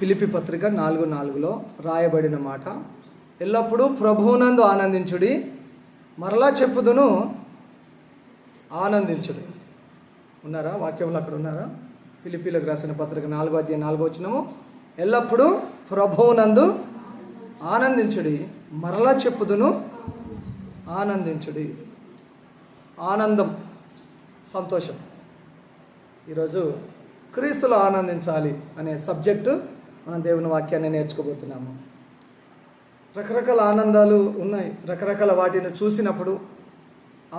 ఫిలిప్పీ పత్రిక 4:4 రాయబడిన మాట, ఎల్లప్పుడూ ప్రభువునందు ఆనందించుడి, మరలా చెప్పుదును ఆనందించుడి. ఉన్నారా? వాక్యంలో అక్కడ ఉన్నారా? ఫిలిప్పీలకు రాసిన పత్రిక 4:4 ఎల్లప్పుడూ ప్రభువునందు ఆనందించుడి, మరలా చెప్పుదును ఆనందించుడి. ఆనందం, సంతోషం. ఈరోజు క్రీస్తులో ఆనందించాలి అనే సబ్జెక్టు మనం దేవుని వాక్యాన్ని నేర్చుకోబోతున్నాము. రకరకాల ఆనందాలు ఉన్నాయి. రకరకాల వాటిని చూసినప్పుడు,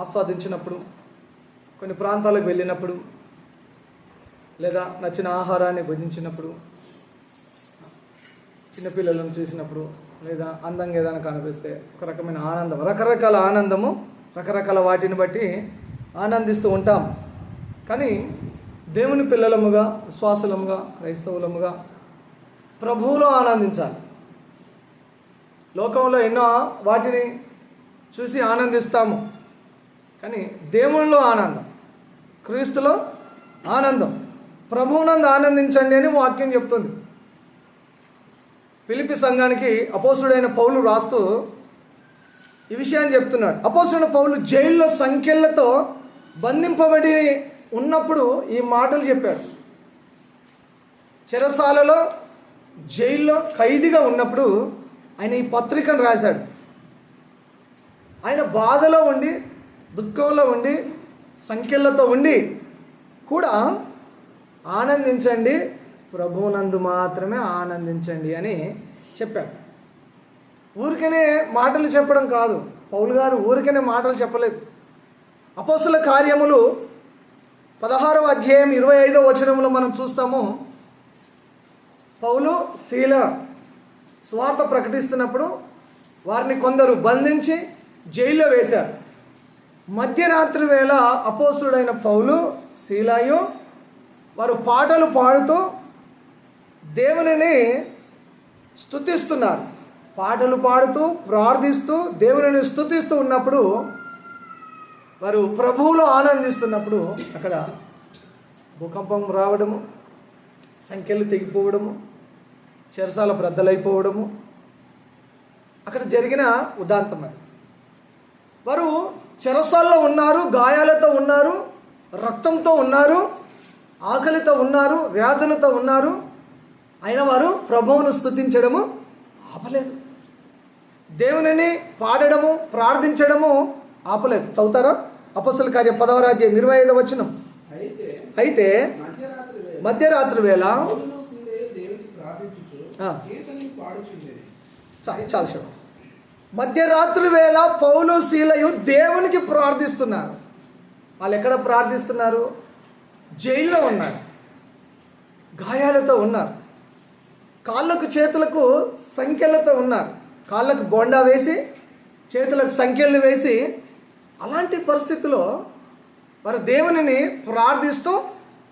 ఆస్వాదించినప్పుడు, కొన్ని ప్రాంతాలకు వెళ్ళినప్పుడు, లేదా నచ్చిన ఆహారాన్ని భుజించినప్పుడు, చిన్నపిల్లలను చూసినప్పుడు, లేదా అందంగా ఏదైనా కనిపిస్తే ఒక రకమైన ఆనందం, రకరకాల ఆనందము, రకరకాల వాటిని బట్టి ఆనందిస్తూ ఉంటాం. కానీ దేవుని పిల్లలముగా, విశ్వాసులముగా, క్రైస్తవులముగా ప్రభువులో ఆనందించాలి. లోకంలో ఎన్నో వాటిని చూసి ఆనందిస్తాము, కానీ దేవునిలో ఆనందం, క్రీస్తులో ఆనందం, ప్రభువునందు ఆనందించండి అని వాక్యం చెప్తుంది. ఫిలిప్పీ సంఘానికి అపోస్తుడైన పౌలు రాస్తూ ఈ విషయాన్ని చెప్తున్నాడు. అపోస్తుడైన పౌలు జైల్లో సంఖ్యలతో బంధింపబడి ఉన్నప్పుడు ఈ మాటలు చెప్పాడు. చెరసాలలో, జైల్లో ఖైదీగా ఉన్నప్పుడు ఆయన ఈ పత్రికను రాశాడు. ఆయన బాధలో ఉండి, దుఃఖంలో ఉండి, సంఖ్యలతో ఉండి కూడా ఆనందించండి, ప్రభువునందు మాత్రమే ఆనందించండి అని చెప్పాడు. ఊరికనే మాటలు చెప్పడం కాదు, పౌలు గారు ఊరికనే మాటలు చెప్పలేదు. అపోస్తుల కార్యములు 16వ అధ్యాయం 25వ వచనంలో మనం చూస్తాము. పౌలు, శీల సువార్త ప్రకటిస్తున్నప్పుడు వారిని కొందరు బంధించి జైల్లో వేశారు. మధ్యరాత్రి వేళ అపోస్తుడైన పౌలు, శీలాయు వారు పాటలు పాడుతూ దేవునిని స్తుతిస్తున్నారు. పాటలు పాడుతూ, ప్రార్థిస్తూ, దేవునిని స్తుతిస్తూ ఉన్నప్పుడు, వారు ప్రభువులో ఆనందిస్తున్నప్పుడు అక్కడ భూకంపం రావడము, సంఖ్యలు తెగిపోవడము, చెరసాల బ్రద్దలైపోవడము అక్కడ జరిగిన ఉదాంతం. అది వారు చెరసాల్లో ఉన్నారు, గాయాలతో ఉన్నారు, రక్తంతో ఉన్నారు, ఆకలితో ఉన్నారు, వ్యాధులతో ఉన్నారు. అయినా వారు ప్రభువును స్తుతించడము ఆపలేదు. దేవునిని పాడడము, ప్రార్థించడము ఆపలేదు. చదువుతారా? అపోస్తల కార్యం 10వ అధ్యాయం 25వ వచనం. అయితే మధ్యరాత్రి వేళ చాలు మధ్యరాత్రి వేళ పౌలు, శీలయు దేవునికి ప్రార్థిస్తున్నారు. వాళ్ళు ఎక్కడ ప్రార్థిస్తున్నారు? జైల్లో ఉన్నారు, గాయాలతో ఉన్నారు, కాళ్ళకు చేతులకు సంఖ్యలతో ఉన్నారు. కాళ్ళకు బోండా వేసి, చేతులకు సంఖ్యలు వేసి, అలాంటి పరిస్థితిలో వారు దేవునిని ప్రార్థిస్తూ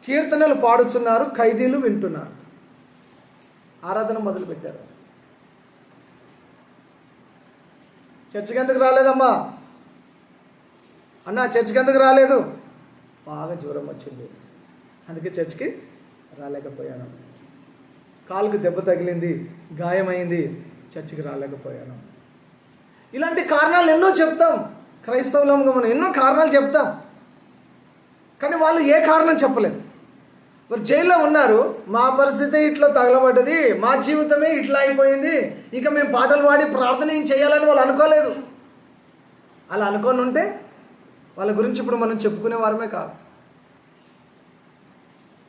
కీర్తనలు పాడుతున్నారు. ఖైదీలు వింటున్నారు. ఆరాధన మొదలుపెట్టారు. చర్చికి ఎందుకు రాలేదమ్మా? అన్నా చర్చికి ఎందుకు రాలేదు? బాగా జ్వరం వచ్చింది, అందుకే చర్చికి రాలేకపోయాను. కాలుకు దెబ్బ తగిలింది, గాయమైంది, చర్చికి రాలేకపోయాను. ఇలాంటి కారణాలు ఎన్నో చెప్తాం. క్రైస్తవులంగా మనం ఎన్నో కారణాలు చెప్తాం, కానీ వాళ్ళు ఏ కారణం చెప్పలేదు. మరి జైల్లో ఉన్నారు, మా పరిస్థితి ఇట్లా తగలబడ్డది, మా జీవితమే ఇట్లా అయిపోయింది, ఇక మేము పాటలు పాడి ప్రార్థన ఏం చేయాలని వాళ్ళు అనుకోలేదు. అలా అనుకొని ఉంటే వాళ్ళ గురించి ఇప్పుడు మనం చెప్పుకునే వారమే కాదు.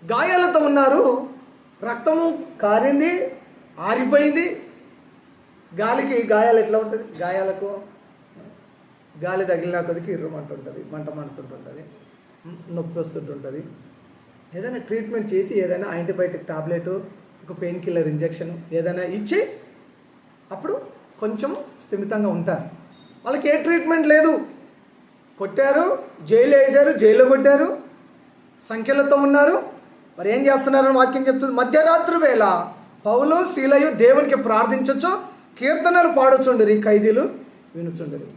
గాయాలతో ఉన్నారు, రక్తము కారింది, ఆరిపోయింది. గాలికి గాయాలు ఎట్లా ఉంటుంది? గాయాలకు గాలి తగిలినా కొద్దికి ఇర్రమంటుంటుంది, మంట మంటుంటుంది, నొప్పి వస్తుంటుంటుంది. ఏదైనా ట్రీట్మెంట్ చేసి, ఏదైనా యాంటీబయాటిక్ టాబ్లెట్, ఒక పెయిన్ కిల్లర్ ఇంజెక్షన్ ఏదైనా ఇచ్చి అప్పుడు కొంచెం స్థిమితంగా ఉంటారు. వాళ్ళకి ఏ ట్రీట్మెంట్ లేదు. కొట్టారు, జైలు వేశారు, జైల్లో కొట్టారు, సంఖ్యలతో ఉన్నారు. మరి ఏం చేస్తున్నారని వాక్యం చెప్తుంది. మధ్యరాత్రి వేళ పౌలు, శీలయు దేవునికి ప్రార్థించొచ్చు, కీర్తనలు పాడుచుండరు, ఖైదీలు వినుచుండరు.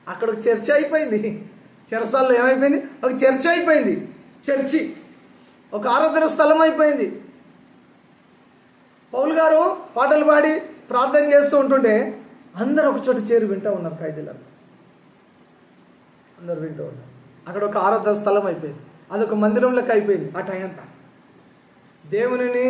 అక్కడ చర్చ అయిపోయింది. చెరసాల్లో ఏమైపోయింది? ఒక చర్చ అయిపోయింది. చర్చి ఒక ఆరాధన స్థలం అయిపోయింది. పౌలు గారు పాటలు పాడి ప్రార్థన చేస్తూ ఉంటుంటే అందరూ ఒక చోట చేరి వింటూ ఉన్నారు. ఖైదీలంతా అందరూ వింటూ ఉన్నారు. అక్కడ ఒక ఆరాధన స్థలం అయిపోయింది, అదొక మందిరంలోకి అయిపోయింది. ఆ టైం అంతా దేవునిని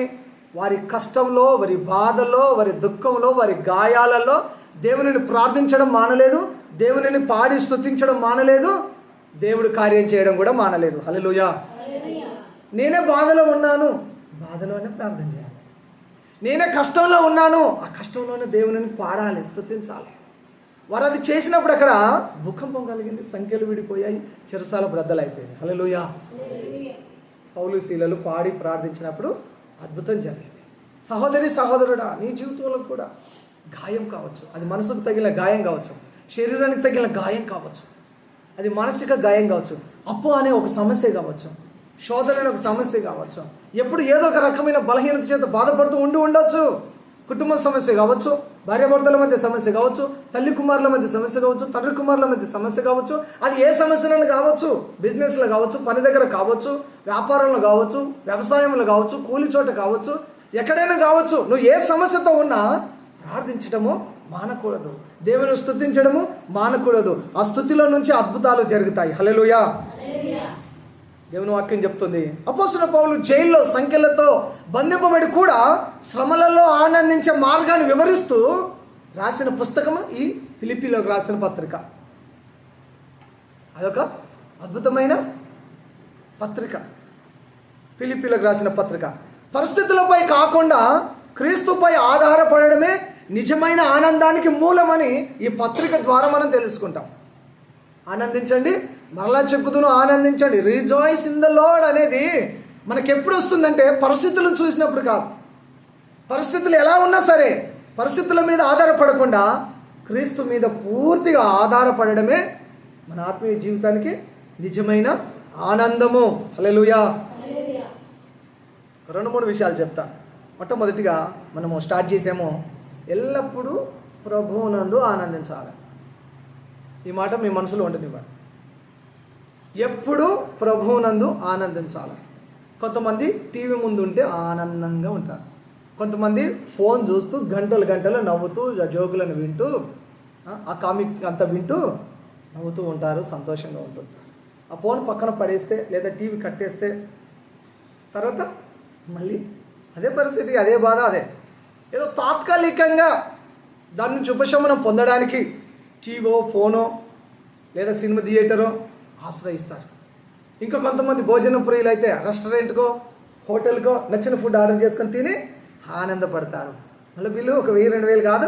వారి కష్టంలో, వారి బాధలో, వారి దుఃఖంలో, వారి గాయాలలో దేవునిని ప్రార్థించడం మానలేదు, దేవునిని పాడి స్తుతించడం మానలేదు, దేవుడు కార్యం చేయడం కూడా మానలేదు. హల్లెలూయా. నేనే బాధలో ఉన్నాను, బాధలోనే ప్రార్థన చేయాలి. నేనే కష్టంలో ఉన్నాను, ఆ కష్టంలోనే దేవునిని పాడాలి, స్తుతించాలి. వారు అది చేసినప్పుడు అక్కడ భూకంపం కలిగింది, సంఖ్యలు విడిపోయాయి, చెరసాల బ్రద్దలైపోయింది. హల్లెలూయా. పౌలు శీలలు పాడి ప్రార్థించినప్పుడు అద్భుతం జరిగింది. సహోదరి సహోదరుడా, నీ జీవితంలో కూడా గాయం కావచ్చు, అది మనసుకు తగిలిన గాయం కావచ్చు, శరీరానికి తగిలిన గాయం కావచ్చు, అది మానసిక గాయం కావచ్చు, అప్పు అనే ఒక సమస్య కావచ్చు, శోధన అనే ఒక సమస్య కావచ్చు, ఎప్పుడు ఏదో ఒక రకమైన బలహీనత చేత బాధపడుతూ ఉండొచ్చు. కుటుంబ సమస్య కావచ్చు, భార్యాభర్తల మధ్య సమస్య కావచ్చు, తల్లి కుమారుల మధ్య సమస్య కావచ్చు, తండ్రి కుమారుల మధ్య సమస్య కావచ్చు, అది ఏ సమస్యలను కావచ్చు, బిజినెస్లో కావచ్చు, పని దగ్గర కావచ్చు, వ్యాపారంలో కావచ్చు, వ్యవసాయంలో కావచ్చు, కూలి చోట కావచ్చు, ఎక్కడైనా కావచ్చు. నువ్వు ఏ సమస్యతో ఉన్నా ప్రార్థించడము మానకూడదు, దేవుని స్తుతించడము మానకూడదు. ఆ స్తుతిలో నుంచి అద్భుతాలు జరుగుతాయి. హల్లెలూయా. దేవుని వాక్యం చెప్తుంది, అపోస్తలుడైన పౌలు జైల్లో సంఖ్యలతో బంధింపబడి కూడా శ్రమలలో ఆనందించే మార్గాన్ని వివరిస్తూ రాసిన పుస్తకము ఈ ఫిలిప్పీలోకి రాసిన పత్రిక. అదొక అద్భుతమైన పత్రిక, ఫిలిప్పీలోకి రాసిన పత్రిక. పరిస్థితులపై కాకుండా క్రీస్తుపై ఆధారపడడమే నిజమైన ఆనందానికి మూలమని ఈ పత్రిక ద్వారా మనం తెలుసుకుంటాం. ఆనందించండి, మరలా చెప్పుదును ఆనందించండి. రిజాయిస్ ఇన్ ద లార్డ్ అనేది మనకి ఎప్పుడు వస్తుందంటే పరిస్థితులను చూసినప్పుడు కాదు. పరిస్థితులు ఎలా ఉన్నా సరే పరిస్థితుల మీద ఆధారపడకుండా క్రీస్తు మీద పూర్తిగా ఆధారపడడమే మన ఆత్మీయ జీవితానికి నిజమైన ఆనందము. హల్లెలూయా. 2-3 విషయాలు చెప్తాను. మొట్టమొదటిగా మనము స్టార్ట్ చేసాము, ఎల్లప్పుడూ ప్రభువునందు ఆనందించాలి. ఈ మాట మీ మనసులో ఉండనివ్వండి. ఎప్పుడు ప్రభువునందు ఆనందించాలి. కొంతమంది టీవీ ముందు ఉంటే ఆనందంగా ఉంటారు, కొంతమంది ఫోన్ చూస్తూ గంటలు నవ్వుతూ జోకులను వింటూ ఆ కామిక్ అంతా వింటూ నవ్వుతూ ఉంటారు, సంతోషంగా ఉంటుంటారు. ఆ ఫోన్ పక్కన పడేస్తే లేదా టీవీ కట్టేస్తే తర్వాత మళ్ళీ అదే పరిస్థితి, అదే బాధ, అదే ఏదో తాత్కాలికంగా దాని నుంచి ఉపశమనం పొందడానికి టీవో ఫోనో లేదా సినిమా థియేటరో ఆశ్రయిస్తారు. ఇంకా కొంతమంది భోజనం ప్రియులు అయితే రెస్టారెంట్కో హోటల్కో నచ్చిన ఫుడ్ ఆర్డర్ చేసుకొని తిని ఆనందపడతారు. మళ్ళీ బిల్లు ఒక 1000-2000 కాదు,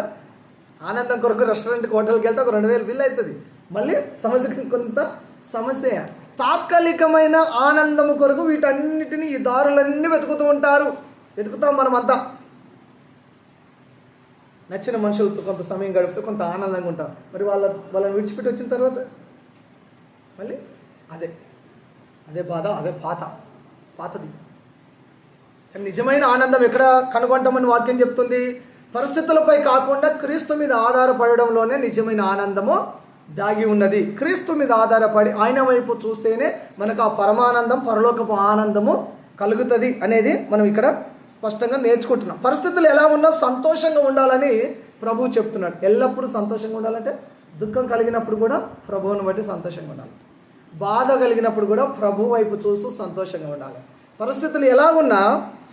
ఆనందం కొరకు రెస్టారెంట్కి హోటల్కి వెళ్తే ఒక 2000 బిల్లు అవుతుంది. మళ్ళీ సమస్యకి కొంత సమస్య. తాత్కాలికమైన ఆనందము కొరకు వీటన్నిటిని, ఈ దారులన్నీ వెతుకుతాం మనమంతా. నచ్చిన మనుషులతో కొంత సమయం గడుపుతూ కొంత ఆనందంగా ఉంటాం. మరి వాళ్ళని విడిచిపెట్టి వచ్చిన తర్వాత మళ్ళీ అదే బాధ, అదే పాతది. కానీ నిజమైన ఆనందం ఎక్కడ కనుగొంటామని వాక్యం చెప్తుంది? పరిస్థితులపై కాకుండా క్రీస్తు మీద ఆధారపడడంలోనే నిజమైన ఆనందము దాగి ఉన్నది. క్రీస్తు మీద ఆధారపడి ఆయన వైపు చూస్తేనే మనకు ఆ పరమానందం, పరలోకపు ఆనందము కలుగుతుంది అనేది మనం ఇక్కడ స్పష్టంగా నేర్చుకుంటున్నాం. పరిస్థితులు ఎలా ఉన్నా సంతోషంగా ఉండాలని ప్రభువు చెప్తున్నాడు. ఎల్లప్పుడూ సంతోషంగా ఉండాలంటే దుఃఖం కలిగినప్పుడు కూడా ప్రభువుని బట్టి సంతోషంగా ఉండాలి, బాధ కలిగినప్పుడు కూడా ప్రభు వైపు చూస్తూ సంతోషంగా ఉండాలి. పరిస్థితులు ఎలా ఉన్నా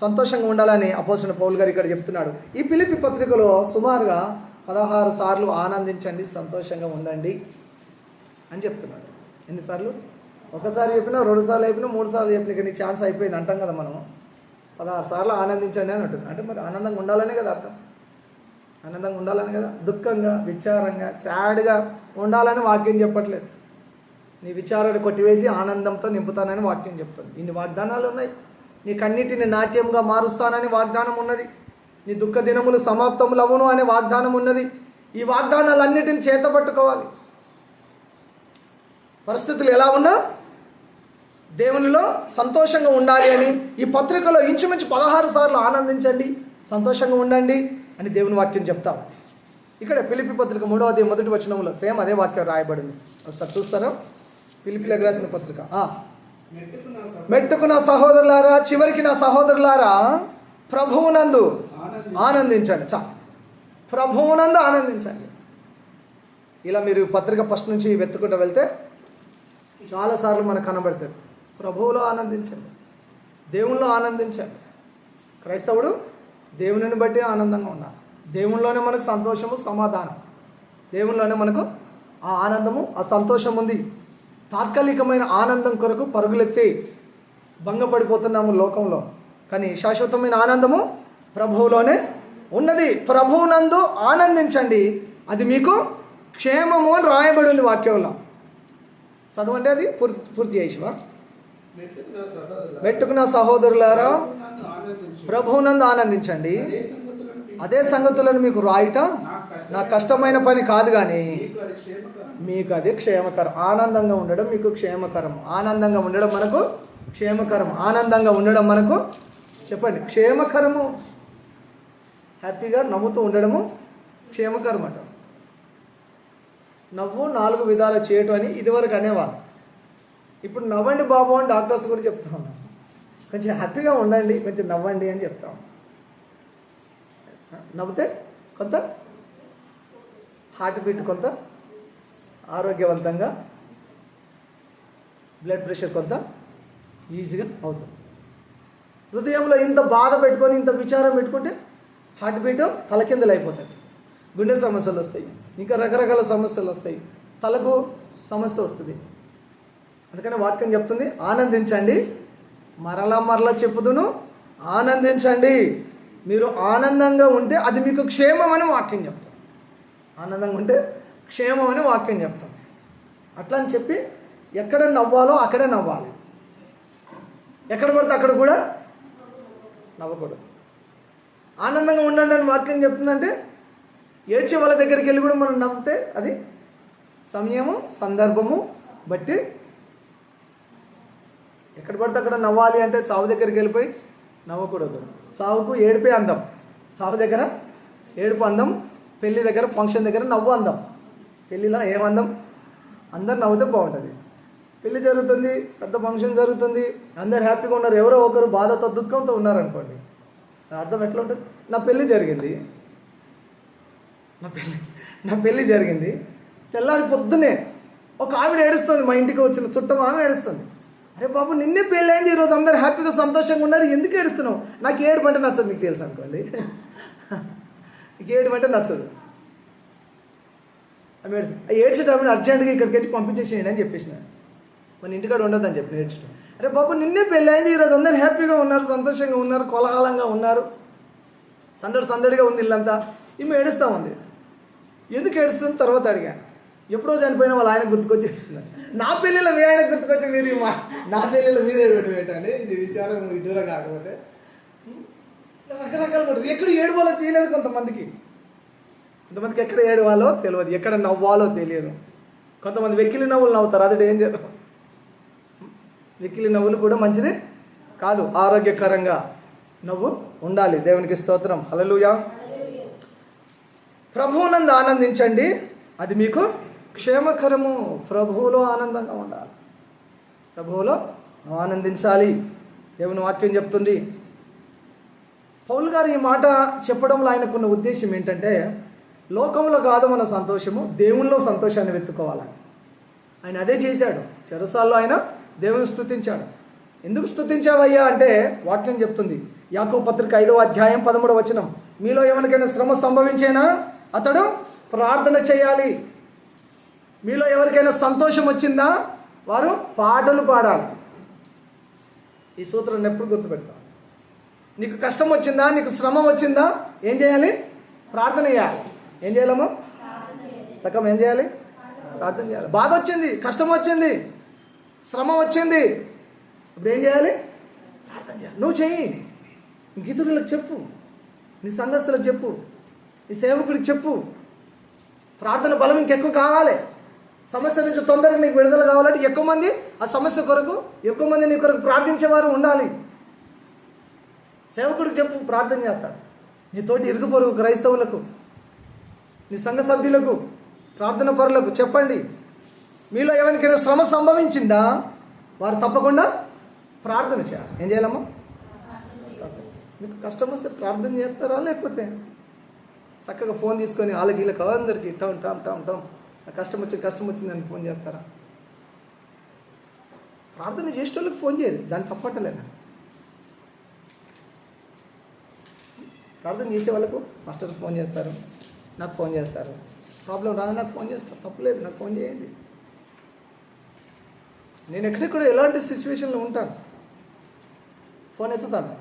సంతోషంగా ఉండాలని అపోస్తలుడైన పౌలు గారు ఇక్కడ చెప్తున్నాడు. ఈ ఫిలిప్పీ పత్రికలో సుమారుగా 16 సార్లు ఆనందించండి, సంతోషంగా ఉండండి అని చెప్తున్నాడు. ఎన్నిసార్లు? ఒకసారి చెప్పినా, 2 సార్లు చెప్పినా, 3 సార్లు చెప్పినా ఇక నీ ఛాన్స్ అయిపోయింది అంటాం కదా మనం. 16 సార్లు ఆనందించండి అని అంటుంది. అంటే మరి ఆనందంగా ఉండాలనే కదా అర్థం, ఆనందంగా ఉండాలని కదా. దుఃఖంగా, విచారంగా, సాడ్గా ఉండాలని వాక్యం చెప్పట్లేదు. నీ విచారాన్ని కొట్టివేసి ఆనందంతో నింపుతానని వాక్యం చెప్తుంది. ఇన్ని వాగ్దానాలు ఉన్నాయి. నీకన్నిటిని నాట్యంగా మారుస్తానని వాగ్దానం ఉన్నది. నీ దుఃఖ దినములు సమాప్తములు అవును అనే వాగ్దానం ఉన్నది. ఈ వాగ్దానాలన్నిటిని చేతపట్టుకోవాలి. పరిస్థితులు ఎలా ఉన్నా దేవునిలో సంతోషంగా ఉండాలి అని ఈ పత్రికలో ఇంచుమించు 16 సార్లు ఆనందించండి, సంతోషంగా ఉండండి అని దేవుని వాక్యం చెప్తాం. ఇక్కడ ఫిలిప్పీ పత్రిక 3వ అధ్యాయం 1వ వచనంలో సేమ్ అదే వాక్యం రాయబడింది. ఒకసారి చూస్తారా? ఫిలిప్పీలకు రాసిన పత్రిక. మెట్టుకు నా సహోదరులారా, చివరికి నా సహోదరులారా, ప్రభువునందు ఆనందించండి. ప్రభువునందు ఆనందించండి. ఇలా మీరు పత్రిక ఫస్ట్ నుంచి వెతుకుంటూ వెళ్తే చాలాసార్లు మనకు కనబడుతుంది. ప్రభువులో ఆనందించండి, దేవునిలో ఆనందించండి. క్రైస్తవుడు దేవునిని బట్టి ఆనందంగా ఉండాలి. దేవునిలోనే మనకు సంతోషము, సమాధానం. దేవునిలోనే మనకు ఆ ఆనందము, ఆ సంతోషం ఉంది. తాత్కాలికమైన ఆనందం కొరకు పరుగులెత్తి భంగపడిపోతున్నాము లోకంలో. కానీ శాశ్వతమైన ఆనందము ప్రభువులోనే ఉన్నది. ప్రభువునందు ఆనందించండి, అది మీకు క్షేమము అని రాయబడి ఉంది వాక్యంలో. చదవండి, అది పూర్తి చేసివా. పెట్టుకున్న సహోదరులారా, ప్రభువునందు ఆనందించండి, అదే సంగతులను మీకు రాయట నాకు కష్టమైన పని కాదు, కానీ మీకు అది క్షేమకరం. ఆనందంగా ఉండడం మీకు క్షేమకరం. ఆనందంగా ఉండడం మనకు క్షేమకరం. ఆనందంగా ఉండడం మనకు చెప్పండి క్షేమకరము. హ్యాపీగా నవ్వుతూ ఉండడము క్షేమకరం అంట. నవ్వు 4 విధాలు చేయటం అని ఇదివరకు అనేవాళ్ళు. ఇప్పుడు నవ్వండి బాబు అని డాక్టర్స్ కూడా చెప్తా ఉన్నారు. కొంచెం హ్యాపీగా ఉండండి, కొంచెం నవ్వండి అని చెప్తాం. నవ్వుతే కొంత హార్ట్ బీట్ కొంత ఆరోగ్యవంతంగా, బ్లడ్ ప్రెషర్ కొంత ఈజీగా అవుతుంది. హృదయంలో ఇంత బాధ పెట్టుకొని, ఇంత విచారం పెట్టుకుంటే హార్ట్ బీట్ తలకిందులు అయిపోతాయి, గుండె సమస్యలు వస్తాయి, ఇంకా రకరకాల సమస్యలు వస్తాయి, తలకు సమస్య వస్తుంది. అందుకని వాక్యం చెప్తుంది ఆనందించండి. మరలా చెప్పుదును, ఆనందించండి. మీరు ఆనందంగా ఉంటే అది మీకు క్షేమం అని వాక్యం చెప్తాం. ఆనందంగా ఉంటే క్షేమం అని వాక్యం చెప్తాం. అట్లా అని చెప్పి ఎక్కడ నవ్వాలో అక్కడే నవ్వాలి, ఎక్కడ పడితే అక్కడ కూడా నవ్వకూడదు. ఆనందంగా ఉండండి అని వాక్యం చెప్తుందంటే ఏడ్చే వాళ్ళ దగ్గరికి వెళ్ళి కూడా మనం నవ్వుతే అది సమయము, సందర్భము బట్టి. ఎక్కడ పడితే అక్కడ నవ్వాలి అంటే చావు దగ్గరికి వెళ్ళిపోయి నవ్వకూడదు. చావుకు ఏడుపే అందం. చావు దగ్గర ఏడుపు అందం, పెళ్లి దగ్గర, ఫంక్షన్ దగ్గర నవ్వు అందం. పెళ్ళిలో ఏమందం? అందరు నవ్వుతే బాగుంటుంది. పెళ్లి జరుగుతుంది, పెద్ద ఫంక్షన్ జరుగుతుంది, అందరు హ్యాపీగా ఉన్నారు. ఎవరో ఒకరు బాధతో, దుఃఖంతో ఉన్నారనుకోండి, అర్థం ఎట్లా ఉంటుంది? నా పెళ్ళి జరిగింది, తెల్లారి పొద్దునే ఒక ఆవిడ ఏడుస్తుంది. మా ఇంటికి వచ్చిన చుట్టం ఆమె ఏడుస్తుంది. అరే బాబు, నిన్నే పెళ్ళి అయింది, ఈరోజు అందరు హ్యాపీగా సంతోషంగా ఉన్నారు, ఎందుకు ఏడుస్తున్నావు? నాకు ఏడుపు అంటే నచ్చదు, మీకు తెలుసు అనుకోండి. నీకు ఏడుపు అంటే నచ్చదు. ఆమె ఏడ్చేటప్పుడు అర్జెంట్గా ఇక్కడికి వచ్చి పంపించేసేయండి అని చెప్పేసిన. మన ఇంటికాడ ఉండదని చెప్పి ఏడ్చడం. అరే బాబు, నిన్నే పెళ్ళి అయింది, ఈరోజు అందరు హ్యాపీగా ఉన్నారు, సంతోషంగా ఉన్నారు, కోలాహలంగా ఉన్నారు, సందడిగా ఉంది ఇల్లంతా. ఈమె ఏడుస్తూ ఉంది. ఎందుకు ఏడుస్తుంది తర్వాత అడిగాను. ఎప్పుడో చనిపోయిన వాళ్ళు ఆయన గుర్తుకొచ్చి ఏడుస్తున్నారు. నా పెళ్ళిలో మీ ఆయన గుర్తుకొచ్చి మీరు నా పెళ్ళిలో మీరు ఏడవడం ఏంటండి? ఇది విచారం విడ్డూరం కాకపోతే రకరకాలు కూడా. ఎక్కడ ఏడవాలో తెలియదు కొంతమందికి ఎక్కడ ఏడవాలో తెలియదు, ఎక్కడ నవ్వాలో తెలియదు. కొంతమంది వెక్కిలి నవ్వులు నవ్వుతారు, అది డేంజర్. వెక్కిలి నవ్వులు కూడా మంచిది కాదు. ఆరోగ్యకరంగా నవ్వు ఉండాలి. దేవునికి స్తోత్రం. హల్లెలూయా. ప్రభువునందు ఆనందించండి, అది మీకు క్షేమకరము. ప్రభువులో ఆనందంగా ఉండాలి, ప్రభువులో ఆనందించాలి. దేవుని వాక్యం చెప్తుంది. పౌలు గారు ఈ మాట చెప్పడంలో ఆయనకున్న ఉద్దేశం ఏంటంటే, లోకంలో కాదు మన సంతోషము, దేవునిలో సంతోషాన్ని వెతుక్కోవాలని. ఆయన అదే చేశాడు. చెరసాల్లో ఆయన దేవుని స్తుతించాడు. ఎందుకు స్తుతించావయ్యా అంటే వాక్యం చెప్తుంది. యాకోబు పత్రిక 5వ అధ్యాయం 13వ వచనం, మీలో ఎవరికైనా శ్రమ సంభవించేనా అతడు ప్రార్థన చేయాలి. మీలో ఎవరికైనా సంతోషం వచ్చిందా వారు పాటలు పాడాలి. ఈ సూత్రాన్ని ఎప్పుడు గుర్తుపెడతాం. నీకు కష్టం వచ్చిందా, నీకు శ్రమ వచ్చిందా, ఏం చేయాలి? ప్రార్థన చేయాలి. ఏం చేయాలమ్మా? సగం ఏం చేయాలి? ప్రార్థన చేయాలి. బాధ వచ్చింది, కష్టం వచ్చింది, శ్రమ వచ్చింది, ఇప్పుడు ఏం చేయాలి? ప్రార్థన చేయాలి. నువ్వు చెయ్యి, ఇంక ఇతరులకు చెప్పు, నీ సంఘస్థులకు చెప్పు, నీ సేవకుడికి చెప్పు. ప్రార్థన బలం ఇంకెక్కువ కావాలి. సమస్య నుంచి తొందరగా నీకు విడుదల కావాలంటే ఎక్కువ మంది ఆ సమస్య కొరకు, ఎక్కువ మంది నీ కొరకు ప్రార్థించేవారు ఉండాలి. సేవకుడికి చెప్పు, ప్రార్థన చేస్తాడు. నీ తోటి ఇరుగు పొరుగు క్రైస్తవులకు, నీ సంఘ సభ్యులకు, ప్రార్థన పరులకు చెప్పండి. మీలో ఎవరికైనా శ్రమ సంభవించిందా వారు తప్పకుండా ప్రార్థన చేయాలి. ఏం చేయాలమ్మా? మీకు కష్టం వస్తే ప్రార్థన చేస్తారా, లేకపోతే చక్కగా ఫోన్ తీసుకొని వాళ్ళకి వీళ్ళకి అందరికీ టౌన్ నాకు కష్టం వచ్చిందని ఫోన్ చేస్తారా? ప్రార్థన చేసేటోళ్ళకి ఫోన్ చేయదు, దాన్ని తప్పట్టలేదు. ప్రార్థన చేసే వాళ్ళకు మాస్టర్కి ఫోన్ చేస్తారు, నాకు ఫోన్ చేస్తారు. ప్రాబ్లం రాదు, నాకు ఫోన్ చేస్తారు, తప్పులేదు, నాకు ఫోన్ చేయండి. నేను ఎక్కడెక్కడ ఎలాంటి సిచ్యువేషన్లో ఉంటాను, ఫోన్ ఎత్తుతాను.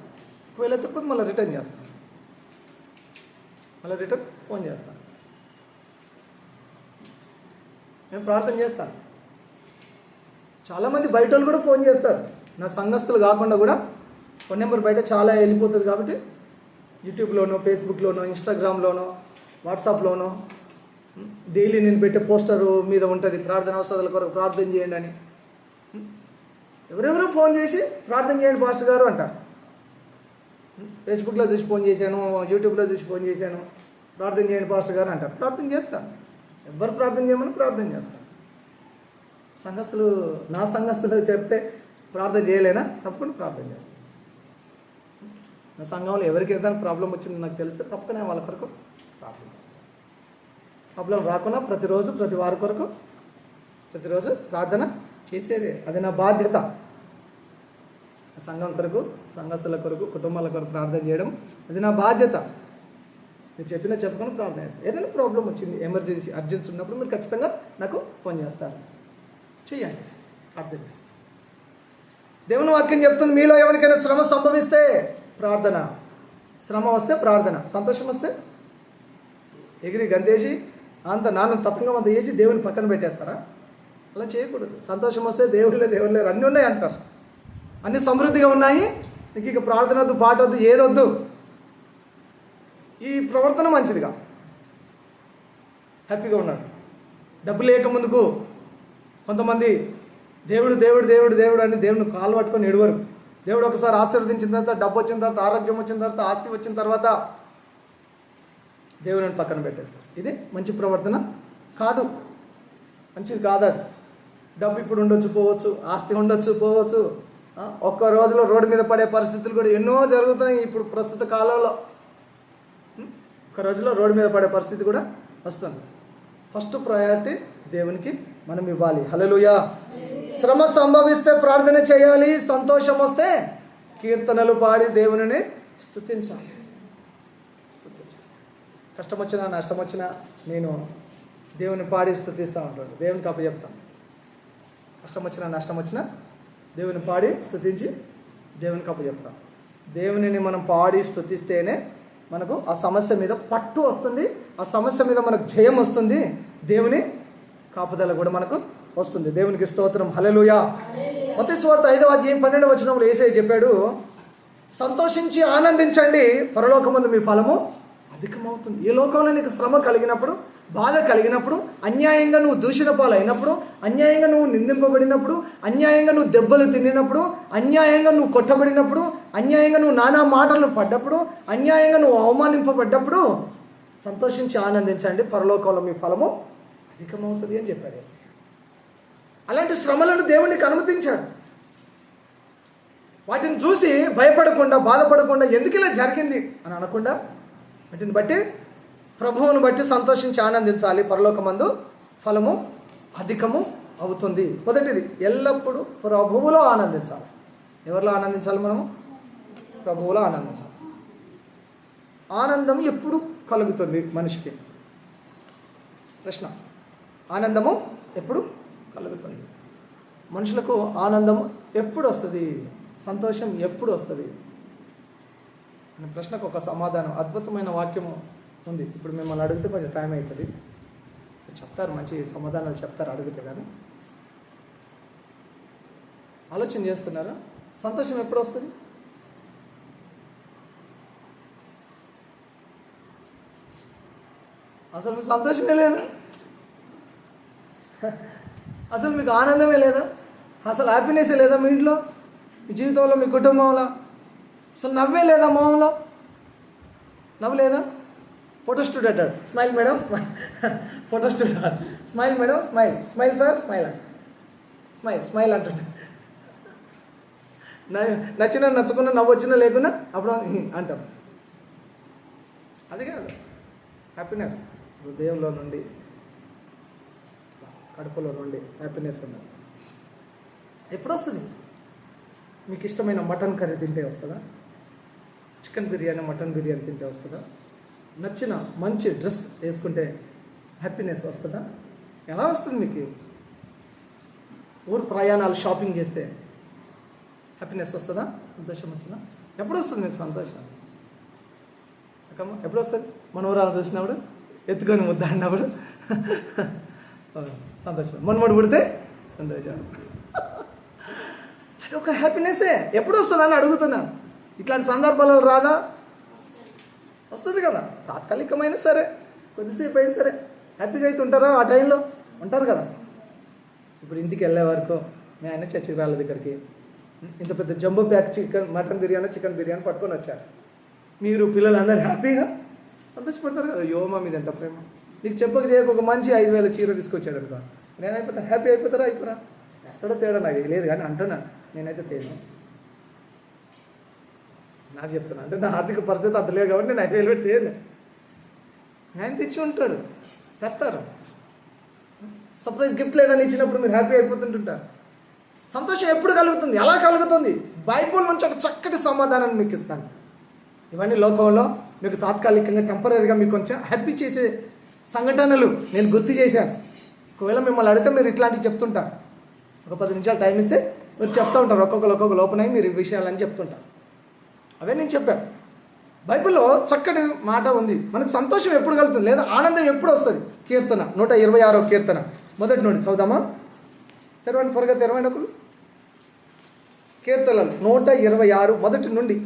ఒకవేళ ఎత్తకపోతే మళ్ళీ రిటర్న్ చేస్తాను, ఫోన్ చేస్తాను. నేను ప్రార్థన చేస్తాను. చాలామంది బయట వాళ్ళు కూడా ఫోన్ చేస్తారు, నా సంఘస్థులు కాకుండా కూడా. ఫోన్ నెంబర్ బయట చాలా వెళ్ళిపోతుంది కాబట్టి యూట్యూబ్లోనో, ఫేస్బుక్లోనో, ఇన్స్టాగ్రామ్లోనో, వాట్సాప్లోనో డైలీ నేను పెట్టే పోస్టరు మీద ఉంటుంది, ప్రార్థన అవసరాల కొరకు ప్రార్థన చేయండి అని. ఎవరెవరో ఫోన్ చేసి ప్రార్థన చేయండి పాస్టర్ గారు అంటారు. ఫేస్బుక్లో చూసి ఫోన్ చేశాను, యూట్యూబ్లో చూసి ఫోన్ చేశాను, ప్రార్థన చేయండి పాస్టర్ గారు అంటారు. ప్రార్థన చేస్తాను, ఎవరు ప్రార్థన చేయమని ప్రార్థన చేస్తాను. నా సంఘస్థులు చెప్తే ప్రార్థన చేయలేనా? తప్పకుండా ప్రార్థన చేస్తాను. నా సంఘంలో ఎవరికి ఏదైనా ప్రాబ్లం వచ్చింది నాకు తెలిస్తే తప్పకుండా వాళ్ళ కొరకు ప్రార్థన చేస్తాను. ప్రాబ్లం రాకుండా ప్రతి వారి కొరకు ప్రతిరోజు ప్రార్థన చేసేదే, అది నా బాధ్యత. సంఘం కొరకు, సంఘస్థుల కొరకు, కుటుంబాల కొరకు ప్రార్థన చేయడం అది నా బాధ్యత. మీరు చెప్పకుండా ప్రార్థన చేస్తాను. ఏదైనా ప్రాబ్లం వచ్చింది, ఎమర్జెన్సీ, అర్జెన్సీ ఉన్నప్పుడు మీరు ఖచ్చితంగా నాకు ఫోన్ చేస్తారు. చెయ్యండి, ప్రార్థన చేస్తాను. దేవుని వాక్యం చెప్తుంది, మీలో ఎవరికైనా శ్రమ సంభవిస్తే ప్రార్థన, శ్రమ వస్తే ప్రార్థన, సంతోషం వస్తే ఎగిరి గంతేసి అంత నాన్న తప్పంగా అంత చేసి దేవుని పక్కన పెట్టేస్తారా? అలా చేయకూడదు. సంతోషం వస్తే దేవుడు లేరు అన్నీ ఉన్నాయి అంటారు. అన్నీ సమృద్ధిగా ఉన్నాయి, నీకు ఇక ప్రార్థన వద్దు, పాట వద్దు, ఏదొద్దు. ఈ ప్రవర్తన మంచిదిగా. హ్యాపీగా ఉన్నాడు. డబ్బు లేక ముందుకు కొంతమంది దేవుడు అని దేవుడిని కాలు పట్టుకొని ఎడవరు. దేవుడు ఒకసారి ఆశీర్వదించిన తర్వాత, డబ్బు వచ్చిన తర్వాత, ఆరోగ్యం వచ్చిన తర్వాత, ఆస్తి వచ్చిన తర్వాత దేవుడిని పక్కన పెట్టేస్తారు. ఇది మంచి ప్రవర్తన కాదు, మంచిది కాదు. అది డబ్బు ఇప్పుడు ఉండొచ్చు పోవచ్చు, ఆస్తి ఉండొచ్చు పోవచ్చు. ఒక్క రోజులో రోడ్డు మీద పడే పరిస్థితులు కూడా ఎన్నో జరుగుతున్నాయి ఇప్పుడు ప్రస్తుత కాలంలో. ఒక రోజులో రోడ్డు మీద పడే పరిస్థితి కూడా వస్తుంది. ఫస్ట్ ప్రయారిటీ దేవునికి మనం ఇవ్వాలి. హల్లెలూయా. శ్రమ సంభవిస్తే ప్రార్థన చేయాలి, సంతోషం వస్తే కీర్తనలు పాడి దేవునిని స్తుతించాలి. కష్టం వచ్చినా నష్టం వచ్చినా నేను దేవుని పాడి స్తుతిస్తూ ఉంటాను, దేవునికి అప్పచెప్తాను. కష్టం వచ్చినా నష్టం వచ్చినా దేవుని పాడి స్తుతించి దేవునికి అప్పచెప్తాం. దేవునిని మనం పాడి స్తుతిస్తేనే మనకు ఆ సమస్య మీద పట్టు వస్తుంది, ఆ సమస్య మీద మనకు జయం వస్తుంది, దేవుని కాపుదల కూడా మనకు వస్తుంది. దేవునికి స్తోత్రం. హల్లెలూయా. మత్తయి సువార్త 5వ అధ్యాయం 12వ వచనంలో యేసయ్య చెప్పాడు, సంతోషించి ఆనందించండి, పరలోకమందు మీ ఫలము అధికమవుతుంది. ఈ లోకంలో నీకు శ్రమ కలిగినప్పుడు, బాధ కలిగినప్పుడు, అన్యాయంగా నువ్వు దూషణ పాలైనప్పుడు, అన్యాయంగా నువ్వు నిందింపబడినప్పుడు, అన్యాయంగా నువ్వు దెబ్బలు తినినప్పుడు, అన్యాయంగా నువ్వు కొట్టబడినప్పుడు, అన్యాయంగా నువ్వు నానా మాటలు పడ్డప్పుడు, అన్యాయంగా నువ్వు అవమానింపబడ్డప్పుడు సంతోషించి ఆనందించండి, పరలోకంలో మీ ఫలము అధికమవుతుంది అని చెప్పాడు యేసయ్య. అలాంటి శ్రమలను దేవునికి అనుమతించాడు. వాటిని చూసి భయపడకుండా, బాధపడకుండా, ఎందుకు ఇలా జరిగింది అని అనకుండా, వాటిని బట్టి ప్రభువును బట్టి సంతోషించి ఆనందించాలి, పరలోకమందు ఫలము అధికము అవుతుంది. మొదటిది, ఎల్లప్పుడూ ప్రభువులో ఆనందించాలి. ఎవరిలో ఆనందించాలి? మనము ప్రభువులో ఆనందించాలి. ఆనందం ఎప్పుడు కలుగుతుంది మనిషికి? ప్రశ్న. ఆనందము ఎప్పుడు కలుగుతుంది? మనుషులకు ఆనందం ఎప్పుడు వస్తుంది? సంతోషం ఎప్పుడు వస్తుంది అనే ప్రశ్నకు ఒక సమాధానం, అద్భుతమైన వాక్యము ఉంది. ఇప్పుడు మిమ్మల్ని అడిగితే కొంచెం టైం అవుతుంది, చెప్తారు, మంచి సమాధానాలు చెప్తారు అడిగితే. కానీ ఆలోచన చేస్తున్నారా? సంతోషం ఎప్పుడు వస్తుంది? అసలు మీకు సంతోషమే లేదా? అసలు మీకు ఆనందమే లేదా? అసలు హ్యాపీనెస్ లేదా మీ ఇంట్లో, మీ జీవితంలో, మీ కుటుంబంలో? అసలు నవ్వే లేదా మొహంలో? నవ్వు లేదా? ఫోటో స్టూడియో అంటాడు, smile madam, smile. Photo studio, smile madam, smile. Smile sir, smile అంట, స్మైల్ అంటుంటే నచ్చినా నచ్చకుండా నవ్వు వచ్చినా లేకున్నా అప్పుడు అంటాం. అది కాదు హ్యాపీనెస్. హృదయంలో నుండి కడుపులో నుండి హ్యాపీనెస్ ఉన్నది. ఎప్పుడు వస్తుంది? మీకు ఇష్టమైన మటన్ కర్రీ తింటే వస్తుందా? చికెన్ బిర్యానీ, మటన్ బిర్యానీ తింటే వస్తుందా? నచ్చిన మంచి డ్రెస్ వేసుకుంటే హ్యాపీనెస్ వస్తుందా? ఎలా వస్తుంది మీకు? ఊరు ప్రయాణాలు, షాపింగ్ చేస్తే హ్యాపీనెస్ వస్తుందా? సంతోషం వస్తుందా? ఎప్పుడు వస్తుంది మీకు సంతోషం? సకమ్మ ఎప్పుడు వస్తుంది? మనవరాలు చూసినప్పుడు, ఎత్తుకొని ముద్దాడినప్పుడు సంతోషం. మనమడు పుడితే సంతోషం. అది ఒక హ్యాపీనెస్సే. ఎప్పుడు వస్తుందని అడుగుతున్నాను. ఇట్లాంటి సందర్భాలలో రాదా? వస్తుంది కదా. తాత్కాలికమైన సరే, కొద్దిసేపు అయినా సరే హ్యాపీగా అయితే ఉంటారా? ఆ టైంలో ఉంటారు కదా. ఇప్పుడు ఇంటికి వెళ్ళే వరకు మీ ఆయన చర్చికి రాలేదు, ఇక్కడికి ఇంత పెద్ద jumbo pack mutton biryani, chicken biryani పట్టుకొని వచ్చారు. మీరు పిల్లలందరూ హ్యాపీగా సంతోషపడతారు కదా. యోమా మీద ఎంత ప్రేమ. నీకు చెప్పక చేయక ఒక మంచి 5,000 చీర తీసుకొచ్చాడు అనుకో, నేను అయిపోతా, హ్యాపీ అయిపోతారా? అయిపోరా? ఎక్కడో తేడా నాకు లేదు కానీ అంటున్నాను, నేనైతే తేను. నాకు చెప్తున్నా, అంటే నా ఆర్థిక పరిస్థితి అంత లేదు కాబట్టి నేను 5,000 పెట్టి తేను. ఆయన తెచ్చి ఉంటాడు, తెస్తారు. సర్ప్రైజ్ గిఫ్ట్ లేదని ఇచ్చినప్పుడు మీరు హ్యాపీ అయిపోతుంటుంటారు. సంతోషం ఎప్పుడు కలుగుతుంది? ఎలా కలుగుతుంది? బైబుల్ నుంచి ఒక చక్కటి సమాధానాన్ని మీకు ఇస్తాను. ఇవన్నీ లోకంలో మీకు తాత్కాలికంగా, టెంపరీగా మీకు కొంచెం హ్యాపీ చేసే సంఘటనలు నేను గుర్తు చేశాను. ఒకవేళ మిమ్మల్ని అడిగితే మీరు ఇట్లాంటివి చెప్తుంటారు. ఒక 10 నిమిషాలు టైం ఇస్తే మీరు చెప్తూ ఉంటారు. ఒక్కొక్క లోపనై మీరు ఈ విషయాలని చెప్తుంటారు. అవే నేను చెప్పాను. బైబిల్లో చక్కటి మాట ఉంది. మనకు సంతోషం ఎప్పుడు కలుగుతుంది లేదా ఆనందం ఎప్పుడు వస్తుంది? కీర్తన 126వ కీర్తన మొదటి నుండి చదువుదామా? తెరవండి, త్వరగా తెరవండి. ఒకరు కీర్తనలు 126 మొదటి నుండి.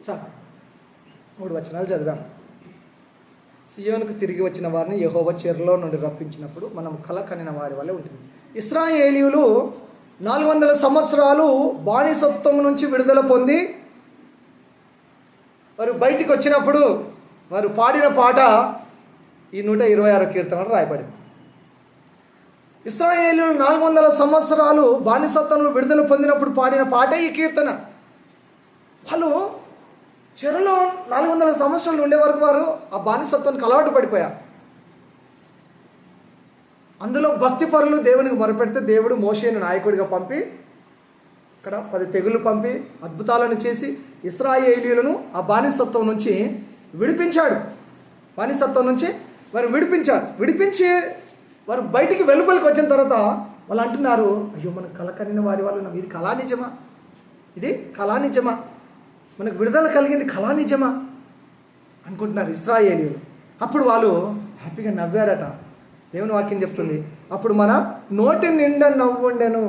చాలు, 3 వచనాలు చదివాం. సియోనుకు తిరిగి వచ్చిన వారిని యెహోవా చెరలో నుండి రప్పించినప్పుడు మనం కల కనిన వారి వల్లే ఉంటుంది. ఇశ్రాయేలీయులు 400 సంవత్సరాలు బానిసత్వం నుంచి విడుదల పొంది వారు బయటికి వచ్చినప్పుడు వారు పాడిన పాట ఈ 126వ కీర్తనలో రాయబడింది. ఇశ్రాయేలీయులు 400 సంవత్సరాలు బానిసత్వం విడుదల పొందినప్పుడు పాడిన పాటే ఈ కీర్తన. వాళ్ళు చెరలో 400 సంవత్సరాలు ఉండే వరకు వారు ఆ బానిసత్వానికి అలవాటు పడిపోయారు. అందులో భక్తి పరులు దేవునికి మొరపెడితే దేవుడు మోషేను నాయకుడిగా పంపి ఇక్కడ 10 తెగులు పంపి అద్భుతాలను చేసి ఇశ్రాయేలీయులను ఆ బానిసత్వం నుంచి విడిపించాడు. బానిసత్వం నుంచి వారు విడిపించి వారు బయటికి వెలుపలికి వచ్చిన తర్వాత వాళ్ళు అంటున్నారు, అయ్యో మనకు కల కనిన వారి వాళ్ళు ఇది కళా నిజమా? ఇది కళా నిజమా? మనకు విడుదల కలిగింది కళా నిజమా అనుకుంటున్నారు ఇశ్రాయేలీయులు. అప్పుడు వాళ్ళు హ్యాపీగా నవ్వారట. దేవుని వాక్యం చెప్తుంది, అప్పుడు మన నోటి నిండా నవ్వు ఉండెను.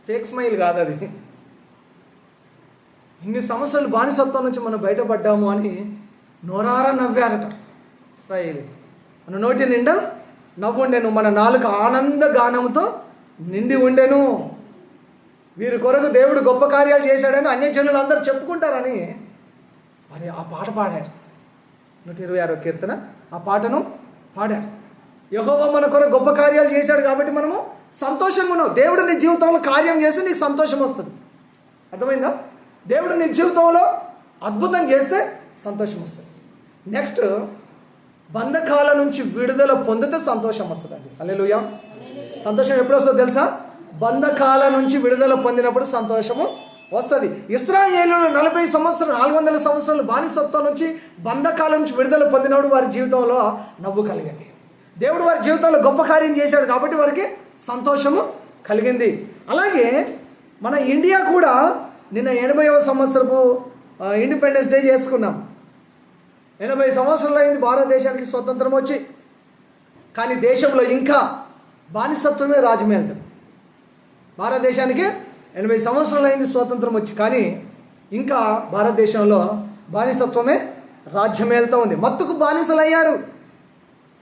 ఫేక్ స్మైల్ కాదు అది. ఇన్ని సంవత్సరాలు బానిసత్వం నుంచి మనం బయటపడ్డాము అని నోరారా నవ్వారట ఇశ్రాయేలీయులు. మన నోటి నిండా నవ్వు ఉండెను, మన నాలుక ఆనంద గానముతో నిండి ఉండెను. వీరి కొరకు దేవుడు గొప్ప కార్యాలు చేశాడని అన్యజనులు అందరూ చెప్పుకుంటారని మరి ఆ పాట పాడారు. 126వ కీర్తన ఆ పాటను పాడారు. యెహోవా మన కొరకు గొప్ప కార్యాలు చేశాడు కాబట్టి మనము సంతోషంగా ఉన్నావు. దేవుడు నీ జీవితంలో కార్యం చేస్తే నీకు సంతోషం వస్తుంది. అర్థమైందా? దేవుడు నీ జీవితంలో అద్భుతం చేస్తే సంతోషం వస్తుంది. నెక్స్ట్, బంధకాల నుంచి విడుదల పొందితే సంతోషం వస్తుందండి. హల్లెలూయా. సంతోషం ఎప్పుడు వస్తుందో తెలుసా? బంధకాల నుంచి విడుదల పొందినప్పుడు సంతోషము వస్తుంది. ఇశ్రాయేలీయులు 400 సంవత్సరాలు బానిసత్వం నుంచి బంధకాల నుంచి విడుదల పొందినప్పుడు వారి జీవితంలో నవ్వు కలిగింది. దేవుడు వారి జీవితంలో గొప్ప కార్యం చేశాడు కాబట్టి వారికి సంతోషము కలిగింది. అలాగే మన ఇండియా కూడా నిన్న 80వ సంవత్సరపు ఇండిపెండెన్స్ డే చేసుకున్నాం. 80 సంవత్సరాలు అయింది భారతదేశానికి స్వతంత్రం వచ్చి. కానీ దేశంలో ఇంకా బానిసత్వమే రాజ్యమేలుతుంది. భారతదేశానికి 80 సంవత్సరాలు అయింది స్వాతంత్రం వచ్చి, కానీ ఇంకా భారతదేశంలో బానిసత్వమే రాజ్యమేలుతూ ఉంది. మత్తుకు బానిసలు అయ్యారు.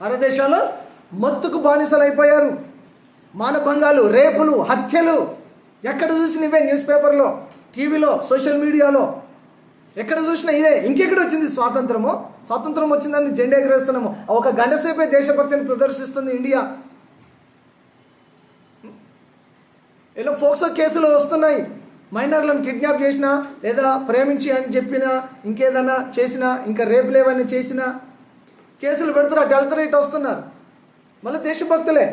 భారతదేశంలో మత్తుకు బానిసలు అయిపోయారు. మానభంగాలు, రేపులు, హత్యలు ఎక్కడ చూసిన ఇవే. న్యూస్ పేపర్లో, టీవీలో, సోషల్ మీడియాలో ఎక్కడ చూసినా ఇదే. ఇంకెక్కడ వచ్చింది స్వాతంత్రము? స్వాతంత్రం వచ్చిందని జెండా ఎగరేస్తున్నాము. ఒక గంట సేపే దేశభక్తిని ప్రదర్శిస్తుంది ఇండియా. ఇలా పోక్సో కేసులు వస్తున్నాయి. మైనర్లను కిడ్నాప్ చేసినా, లేదా ప్రేమించి అని చెప్పినా, ఇంకేదైనా చేసినా, ఇంకా రేపు లేవని చేసినా కేసులు పెడుతున్నారు. అటు వెళ్తారు, ఇటు వస్తున్నారు. మళ్ళీ దేశభక్తులే.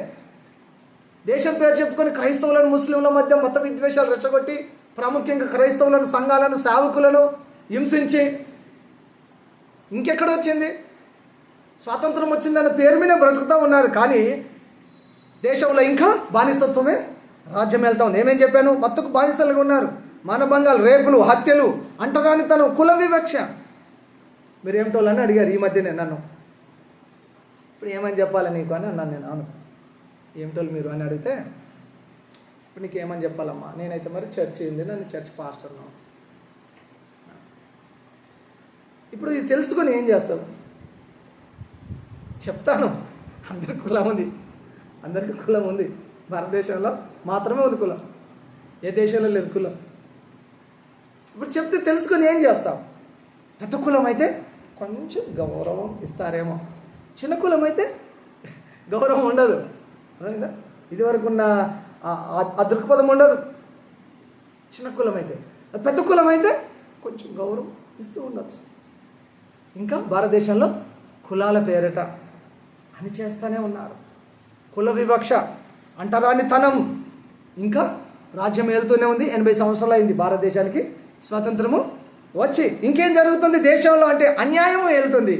దేశం పేరు చెప్పుకొని క్రైస్తవులను, ముస్లింల మధ్య మత విద్వేషాలు రెచ్చగొట్టి, ప్రాముఖ్యంగా క్రైస్తవులను, సంఘాలను, సేవకులను హింసించి ఇంకెక్కడ వచ్చింది? స్వాతంత్రం వచ్చిందన్న పేరు మీద బ్రతుకుతూ ఉన్నారు. కానీ దేశంలో ఇంకా బానిసత్వమే రాజ్యం వెళ్తా ఉంది. ఏమేం చెప్పాను? మత్తుకు బానిసలుగా ఉన్నారు. మానభంగాలు, రేపులు, హత్యలు, అంటరానితనం, కుల వివక్ష. మీరు ఏమిటోళ్ళని అడిగారు ఈ మధ్యనే నన్ను. ఇప్పుడు ఏమని చెప్పాలి నీకు అని అన్నాను నేను. అవును, ఏమిటోళ్ళు మీరు అని అడిగితే, ఇప్పుడు నీకు ఏమని చెప్పాలమ్మా? నేనైతే మరి చర్చ్ ఉంది, నన్ను చర్చ్ పాస్టర్ను. ఇప్పుడు ఇది తెలుసుకొని ఏం చేస్తావు? చెప్తాను. అందరికి కులం ఉంది, అందరికీ కులం ఉంది. భారతదేశంలో మాత్రమే ఉంది కులం, ఏ దేశంలో లేదు కులం. ఇప్పుడు చెప్తే తెలుసుకొని ఏం చేస్తావు? పెద్ద కులం అయితే కొంచెం గౌరవం ఇస్తారేమో, చిన్న కులం అయితే గౌరవం ఉండదు. అర్థమైందా? ఇదివరకు ఉన్న ఆ దృక్పథం ఉండదు. చిన్న కులం అయితే, పెద్ద కులం అయితే కొంచెం గౌరవం ఇస్తూ ఉండొచ్చు. ఇంకా భారతదేశంలో కులాల పేరిట అని చేస్తూనే ఉన్నారు. కుల వివక్ష, అంటరానితనం ఇంకా రాజ్యం ఏలుతూనే ఉంది. 80 సంవత్సరాలు అయింది భారతదేశానికి స్వాతంత్రము వచ్చి. ఇంకేం జరుగుతుంది దేశంలో అంటే అన్యాయం ఏలుతుంది,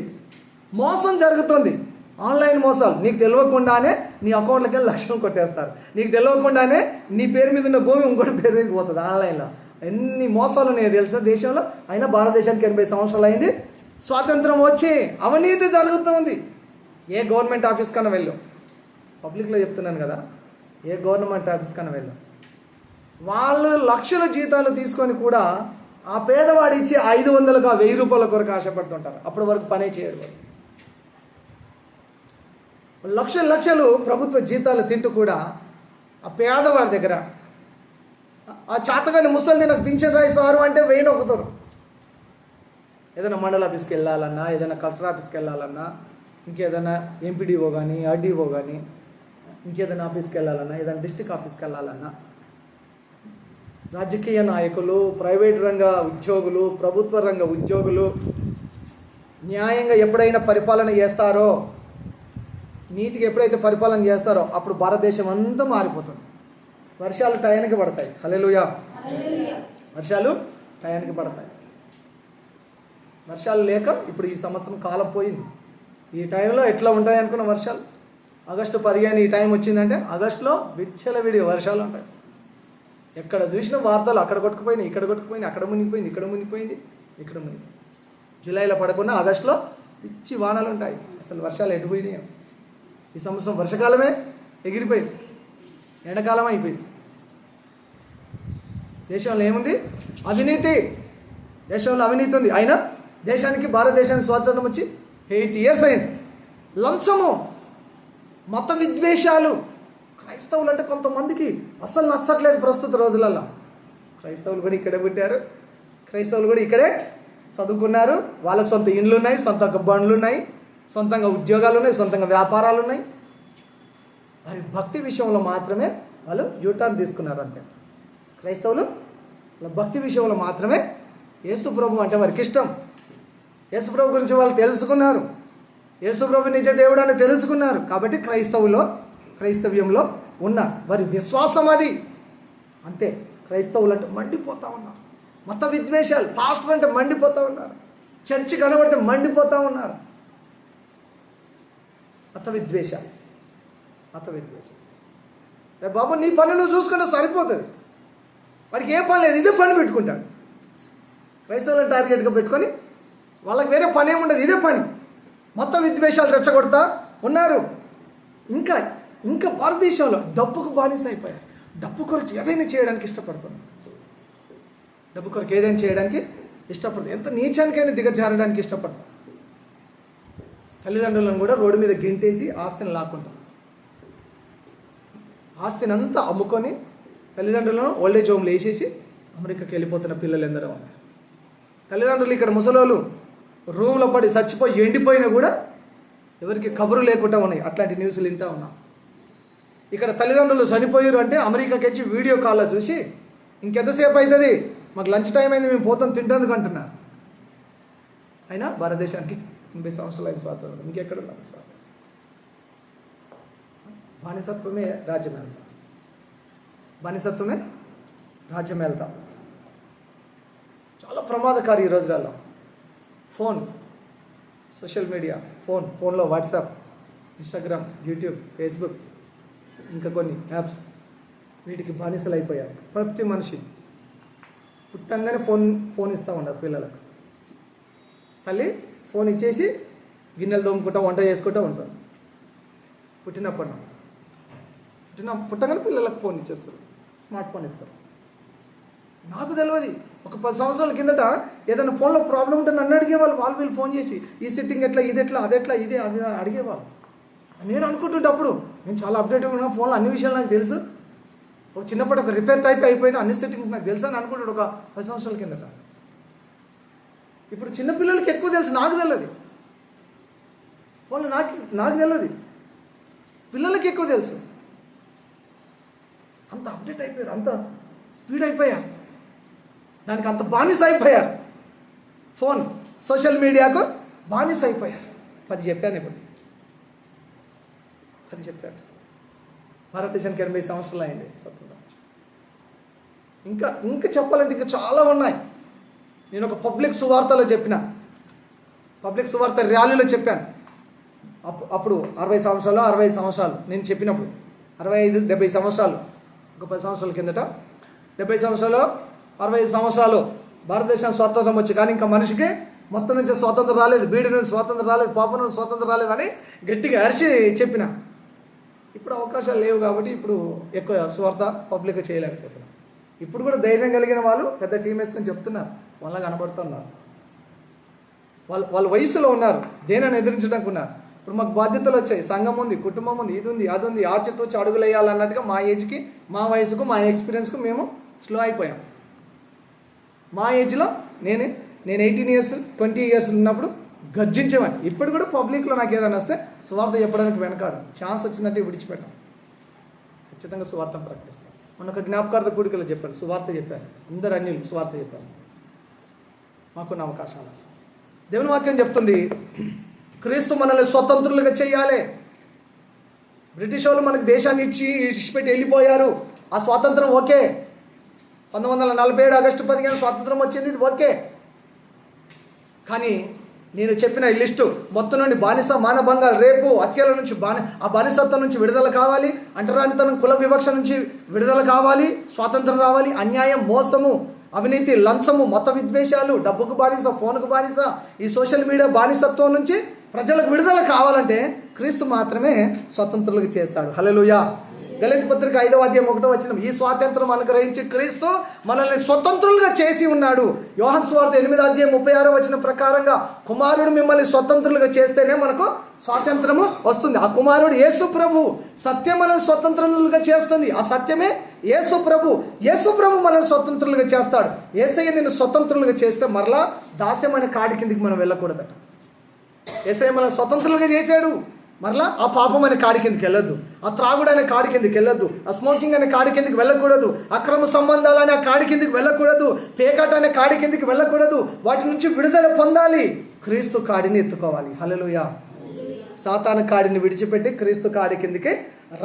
మోసం జరుగుతుంది. ఆన్లైన్ మోసాలు. నీకు తెలియకుండానే నీ అకౌంట్లోకి వెళ్ళి లక్షలు కొట్టేస్తారు. నీకు తెలియకుండానే నీ పేరు మీద ఉన్న భూమి ఇంకోటి పేరు మీద పోతుంది ఆన్లైన్లో. ఎన్ని మోసాలు ఉన్నాయో తెలుసా దేశంలో. అయినా భారతదేశానికి 80 సంవత్సరాలు అయింది స్వాతంత్రం వచ్చి. అవినీతి జరుగుతుంది. ఏ గవర్నమెంట్ ఆఫీస్ కన్నా వెళ్ళు, పబ్లిక్లో చెప్తున్నాను కదా, ఏ గవర్నమెంట్ ఆఫీస్ కన్నా వెళ్ళు, వాళ్ళు లక్షల జీతాలు తీసుకొని కూడా ఆ పేదవాడు ఇచ్చి 500గా 1000 రూపాయల కొరకు ఆశపడుతుంటారు. అప్పటి వరకు పనే చేయరు. లక్షలు ప్రభుత్వ జీతాలు తింటూ కూడా ఆ పేదవాడి దగ్గర ఆ చాతగాని ముసలిది నాకు పింఛన్ రాయి సారు అంటే 1000 నొక్కుతారు. ఏదైనా మండల ఆఫీస్కి వెళ్ళాలన్నా, ఏదైనా కలెక్టర్ ఆఫీస్కి వెళ్ళాలన్నా, ఇంకేదైనా ఎంపీడీఓ కానీ, ఆర్డీఓ కానీ, ఇంకేదైనా ఆఫీస్కి వెళ్ళాలన్నా, ఏదైనా డిస్ట్రిక్ట్ ఆఫీస్కి వెళ్ళాలన్నా, రాజకీయ నాయకులు, ప్రైవేట్ రంగ ఉద్యోగులు, ప్రభుత్వ రంగ ఉద్యోగులు న్యాయంగా ఎప్పుడైనా పరిపాలన చేస్తారో, నీతికి ఎప్పుడైతే పరిపాలన చేస్తారో అప్పుడు భారతదేశం అంతా మారిపోతుంది. వర్షాలు టయానికి పడతాయి. హల్లెలూయా. వర్షాలు టయానికి పడతాయి. వర్షాలు లేక ఇప్పుడు ఈ సంవత్సరం కాలం పోయింది. ఈ టైంలో ఎట్లా ఉంటాయి అనుకున్న వర్షాలు? ఆగస్టు 15 ఈ టైం వచ్చిందంటే ఆగస్టులో విచ్చలవిడి వర్షాలు ఉంటాయి. ఎక్కడ చూసినా వార్తలు అక్కడ కొట్టుకుపోయినాయి, ఇక్కడ కొట్టుకుపోయినాయి, అక్కడ మునిగిపోయింది, ఇక్కడ మునిగిపోయింది, ఇక్కడ మునిగిపోయింది. జూలైలో పడకుండా ఆగస్టులో పిచ్చి వానలు ఉంటాయి. అసలు వర్షాలు ఎటుపోయినాయి. ఈ సంవత్సరం వర్షాకాలమే ఎగిరిపోయింది, ఎండాకాలం అయిపోయింది. దేశంలో ఏముంది? అవినీతి. దేశంలో అవినీతి ఉంది. అయినా దేశానికి, భారతదేశానికి స్వాతంత్రం వచ్చి 8 years అయింది. లంచము, మత విద్వేషాలు. క్రైస్తవులు అంటే కొంతమందికి అసలు నచ్చట్లేదు ప్రస్తుత రోజులలో. క్రైస్తవులు కూడా ఇక్కడే పుట్టారు, క్రైస్తవులు కూడా ఇక్కడే చదువుకున్నారు. వాళ్ళకి సొంత ఇండ్లు ఉన్నాయి, సొంత బండ్లు ఉన్నాయి, సొంతంగా ఉద్యోగాలు ఉన్నాయి, సొంతంగా వ్యాపారాలు ఉన్నాయి. వారి భక్తి విషయంలో మాత్రమే వాళ్ళు యూటర్న్ తీసుకున్నారు అంతే. క్రైస్తవులు వాళ్ళ భక్తి విషయంలో మాత్రమే యేసు ప్రభు అంటే వారికి ఇష్టం. యేసు ప్రభు గురించి వాళ్ళు తెలుసుకున్నారు, యేసు ప్రభు నిజ దేవుడు అని తెలుసుకున్నారు. కాబట్టి క్రైస్తవ్యంలో ఉన్నారు. వారి విశ్వాసం అది అంతే. క్రైస్తవులు అంటే మండిపోతూ ఉన్నారు. మత విద్వేషాలు, పాస్టర్ అంటే మండిపోతూ ఉన్నారు, చర్చి కనబడితే మండిపోతూ ఉన్నారు. మత విద్వేషాలు. రే బాబు, నీ పని నువ్వు చూసుకుంటే సరిపోతుంది. వాడికి ఏ పని లేదు, ఇదే పని పెట్టుకుంటాడు. క్రైస్తవులను టార్గెట్గా పెట్టుకొని వాళ్ళకి వేరే పని ఏముండదు, ఇదే పని. మత విద్వేషాలు రెచ్చగొడతా ఉన్నారు. ఇంకా భారతదేశంలో డబ్బుకు బానిస అయిపోయారు. డబ్బు కొరకు ఏదైనా చేయడానికి ఇష్టపడుతున్నారు. డబ్బు కొరకు ఏదైనా చేయడానికి ఇష్టపడతారు, ఎంత నీచానికైనా దిగజారడానికి ఇష్టపడతారు. తల్లిదండ్రులను కూడా రోడ్డు మీద గెంటేసి ఆస్తిని లాక్కుంటారు. ఆస్తిని అంతా అమ్ముకొని తల్లిదండ్రులను ఓల్డేజ్ హోమ్లో వేసేసి అమెరికాకి వెళ్ళిపోతున్న పిల్లలు ఎందరో ఉన్నారు. తల్లిదండ్రులు ఇక్కడ ముసలోళ్ళు రూమ్లో పడి చచ్చిపోయి ఎండిపోయినా కూడా ఎవరికి కబురు లేకుండా ఉన్నాయి. అట్లాంటి న్యూస్లు వింటా ఉన్నాం. ఇక్కడ తల్లిదండ్రులు చనిపోయారు అంటే అమెరికాకి వచ్చి వీడియో కాల్లో చూసి ఇంకెంతసేపు అవుతుంది, మాకు లంచ్ టైం అయింది, మేము పోతాం తింటందుకు అంటున్నారు. అయినా భారతదేశానికి 80 సంవత్సరాలు అయిన స్వాతంత్రం, ఇంకెక్కడ ఉన్నాం స్వాతంత్రం? బానిసత్వమే రాజ్యం వెళ్తాం, బానిసత్వమే రాజ్యం వెళ్తాం. చాలా ప్రమాదకారి ఈ రోజులలో. ఫోన్, సోషల్ మీడియా, ఫోన్లో వాట్సాప్, ఇన్స్టాగ్రామ్, యూట్యూబ్, ఫేస్బుక్, ఇంకా కొన్ని యాప్స్, వీటికి బానిసలు అయిపోయారు. ప్రతి మనిషి పుట్టంగానే ఫోన్ ఇస్తూ ఉన్నారు పిల్లలకు. తల్లి ఫోన్ ఇచ్చేసి గిన్నెలు తోముకుంటా వంట చేసుకుంటూ ఉంటారు. పుట్టంగానే పిల్లలకు ఫోన్ ఇచ్చేస్తారు, స్మార్ట్ ఫోన్ ఇస్తారు. నాకు తెలియదు, ఒక 10 సంవత్సరాల కిందట ఏదైనా ఫోన్లో ప్రాబ్లం ఉంటే నన్ను అడిగేవాళ్ళు. వీళ్ళు ఫోన్ చేసి ఈ సెట్టింగ్ ఎట్లా, ఇది ఎట్లా, అది ఎట్లా, ఇదే అది అడిగేవాళ్ళు. నేను అనుకుంటుంటే అప్పుడు నేను చాలా అప్డేట్గా ఉన్నా, ఫోన్లో అన్ని విషయాలు నాకు తెలుసు. ఒక చిన్నప్పటి ఒక రిపేర్ టైప్ అయిపోయిన అన్ని సెట్టింగ్స్ నాకు తెలుసు అని అనుకుంటాడు ఒక 10 సంవత్సరాల కిందట. ఇప్పుడు చిన్నపిల్లలకి ఎక్కువ తెలుసు, నాకు తెలియదు. ఫోన్లో నాకు తెలియదు, పిల్లలకి ఎక్కువ తెలుసు. అంత అప్డేట్ అయిపోయారు, అంత స్పీడ్ అయిపోయారు, దానికి అంత బానిస అయిపోయారు. ఫోన్, సోషల్ మీడియాకు బానిస అయిపోయారు. 10 చెప్పాను ఇప్పుడు, 10 చెప్పాను. భారతదేశానికి 80 సంవత్సరాలు అయింది స్వతంత్రం. ఇంకా చెప్పాలంటే ఇంకా చాలా ఉన్నాయి. నేను ఒక పబ్లిక్ సువార్తలో చెప్పిన, పబ్లిక్ సువార్త ర్యాలీలో చెప్పాను. అప్పుడు 60 సంవత్సరాలు 65 సంవత్సరాలు నేను చెప్పినప్పుడు, 65 70 సంవత్సరాలు, ఒక 10 సంవత్సరాల కిందట 70 సంవత్సరాలు 65 సంవత్సరాలు భారతదేశం స్వాతంత్రం వచ్చి, కానీ ఇంకా మనిషికి మొత్తం నుంచి స్వాతంత్రం రాలేదు, బీడి నుంచి స్వాతంత్రం రాలేదు, పాప నుంచి స్వాతంత్రం రాలేదు అని గట్టిగా అరిచి చెప్పిన. ఇప్పుడు అవకాశాలు లేవు కాబట్టి ఇప్పుడు ఎక్కువ స్వార్థ పబ్లిక్ చేయలేకపోతున్నాం. ఇప్పుడు కూడా ధైర్యం కలిగిన వాళ్ళు పెద్ద టీం వేసుకొని చెప్తున్నారు, వాళ్ళ కనబడుతున్నారు. వాళ్ళు వయసులో ఉన్నారు, దేనిని ఎదిరించడానికి ఉన్నారు. ఇప్పుడు మాకు బాధ్యతలు వచ్చాయి, సంఘం ఉంది, కుటుంబం ఉంది, ఇది ఉంది, అది ఉంది, ఆచితూచి అడుగులు వేయాలన్నట్టుగా మా ఏజ్కి, మా వయసుకు, మా ఎక్స్పీరియన్స్కు మేము స్లో అయిపోయాం. మా ఏజ్లో నేను 18 ఇయర్స్ 20 ఇయర్స్ ఉన్నప్పుడు గర్జించేవాడిని. ఇప్పుడు కూడా పబ్లిక్లో నాకు ఏదైనా వస్తే సువార్త చెప్పడానికి వెనకాడు, ఛాన్స్ వచ్చిందంటే విడిచిపెట్టాం, ఖచ్చితంగా సువార్తను ప్రకటిస్తాం. మొన్న ఒక జ్ఞాపకార్థ కూడికలో చెప్పాను, సువార్త చెప్పాను, అందరు అన్యులు సువార్త చెప్పాను. మాకున్న అవకాశాలు దేవుని వాక్యం చెప్తుంది, క్రీస్తు మనల్ని స్వతంత్రులుగా చేయాలి. బ్రిటిష్ వాళ్ళు మనకు దేశాన్ని ఇచ్చిపెట్టి వెళ్ళిపోయారు. ఆ స్వాతంత్రం ఓకే, 1947 ఆగస్టు 15 స్వాతంత్రం వచ్చింది, ఇది ఓకే. కానీ నేను చెప్పిన ఈ లిస్టు మొత్తం నుండి బానిస, మానభంగాలు, రేపు, హత్యల నుంచి ఆ బానిసత్వం నుంచి విడుదల కావాలి, అంటరానితనం, కుల వివక్ష నుంచి విడుదల కావాలి, స్వాతంత్రం రావాలి. అన్యాయం, మోసము, అవినీతి, లంచము, మత విద్వేషాలు, డబ్బుకు బానిస, ఫోన్కు బానిస, ఈ సోషల్ మీడియా బానిసత్వం నుంచి ప్రజలకు విడుదల కావాలంటే క్రీస్తు మాత్రమే స్వతంత్రులుగా చేస్తాడు. హల్లెలూయా. గలతీ పత్రిక 5వ అధ్యాయం 1వ వచనం, ఈ స్వాతంత్రం అనుగ్రహించి క్రీస్తు మనల్ని స్వతంత్రులుగా చేసి ఉన్నాడు. యోహాను సువార్త 8వ అధ్యాయం 36వ వచనం ప్రకారంగా కుమారుడు మిమ్మల్ని స్వతంత్రులుగా చేస్తేనే మనకు స్వాతంత్రము వస్తుంది. ఆ కుమారుడు యేసు ప్రభు. సత్యం మనల్ని స్వతంత్రులుగా చేస్తుంది, ఆ సత్యమే యేసు ప్రభు. యేసు ప్రభు మనల్ని స్వతంత్రులుగా చేస్తాడు. యేసయ్య నిన్ను స్వతంత్రులుగా చేస్తే మరలా దాస్యం అనే కాడి కిందికి మనం వెళ్ళకూడదట. యేసయ్య మనల్ని స్వతంత్రులుగా చేశాడు, మరలా ఆ పాపం అనే కాడి కిందకి వెళ్ళొద్దు, ఆ త్రాగుడు అనే కాడి కిందకి వెళ్ళొద్దు, ఆ స్మోకింగ్ అనే కాడి కిందకి వెళ్ళకూడదు, అక్రమ సంబంధాలు అనే కాడి కిందకి వెళ్ళకూడదు, పేకాట అనే కాడి కిందకి వెళ్ళకూడదు. వాటి నుంచి విడుదల పొందాలి, క్రీస్తు కాడిని ఎత్తుకోవాలి. హల్లెలూయా. సాతాను కాడిని విడిచిపెట్టి క్రీస్తు కాడి కిందకి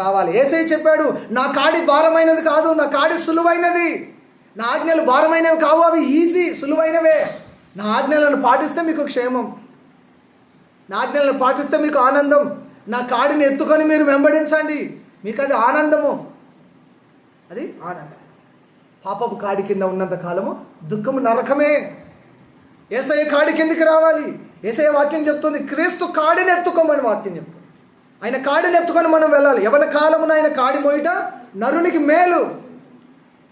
రావాలి. యేసయ్య చెప్పాడు, నా కాడి భారమైనది కాదు, నా కాడి సులువైనది. నా ఆజ్ఞలు భారమైనవి కావు, అవి ఈజీ, సులువైనవే. నా ఆజ్ఞలను పాటిస్తే మీకు క్షేమం, నా ఆజ్ఞలను పాటిస్తే మీకు ఆనందం. నా కాడిని ఎత్తుకొని మీరు వెంబడించండి, మీకు అది ఆనందము, అది ఆనందం. పాపపు కాడి కింద ఉన్నంత కాలము దుఃఖము, నరకమే. యేసయ్య కాడి కిందికి రావాలి. యేసయ్య వాక్యం చెప్తుంది, క్రీస్తు కాడిని ఎత్తుకోమని వాక్యం చెప్తుంది. ఆయన కాడిని ఎత్తుకొని మనం వెళ్ళాలి. ఎవరి కాలమున ఆయన కాడి మోయట నరునికి మేలు.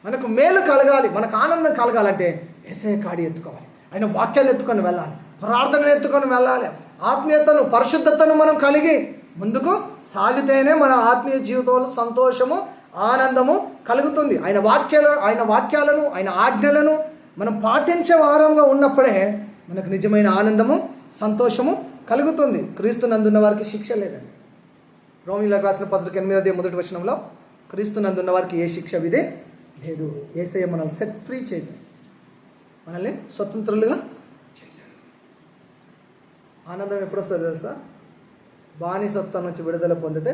మనకు మేలు కలగాలి, మనకు ఆనందం కలగాలంటే యేసయ్య కాడి ఎత్తుకోవాలి, ఆయన వాక్యాన్ని ఎత్తుకొని వెళ్ళాలి, ప్రార్థనను ఎత్తుకొని వెళ్ళాలి. ఆత్మీయతను, పరిశుద్ధతను మనం కలిగి ముందుకు సాగితేనే మన ఆత్మీయ జీవితంలో సంతోషము, ఆనందము కలుగుతుంది. ఆయన వాక్యాలను ఆయన ఆజ్ఞలను మనం పాటించే వారంగా ఉన్నప్పుడే మనకు నిజమైన ఆనందము, సంతోషము కలుగుతుంది. క్రీస్తునందున్న వారికి శిక్ష లేదండి. రోమీయులకు రాసిన పత్రిక 8:1 క్రీస్తునందున్న వారికి ఏ శిక్ష విధే లేదు. యేసయ్య మనల్ని సెట్ ఫ్రీ చేశాడు, మనల్ని స్వతంత్రులుగా చేశాడు. ఆనందం ఎప్పుడు వస్తుంది తెలుసా? బానిసత్వం నుంచి విడుదల పొందితే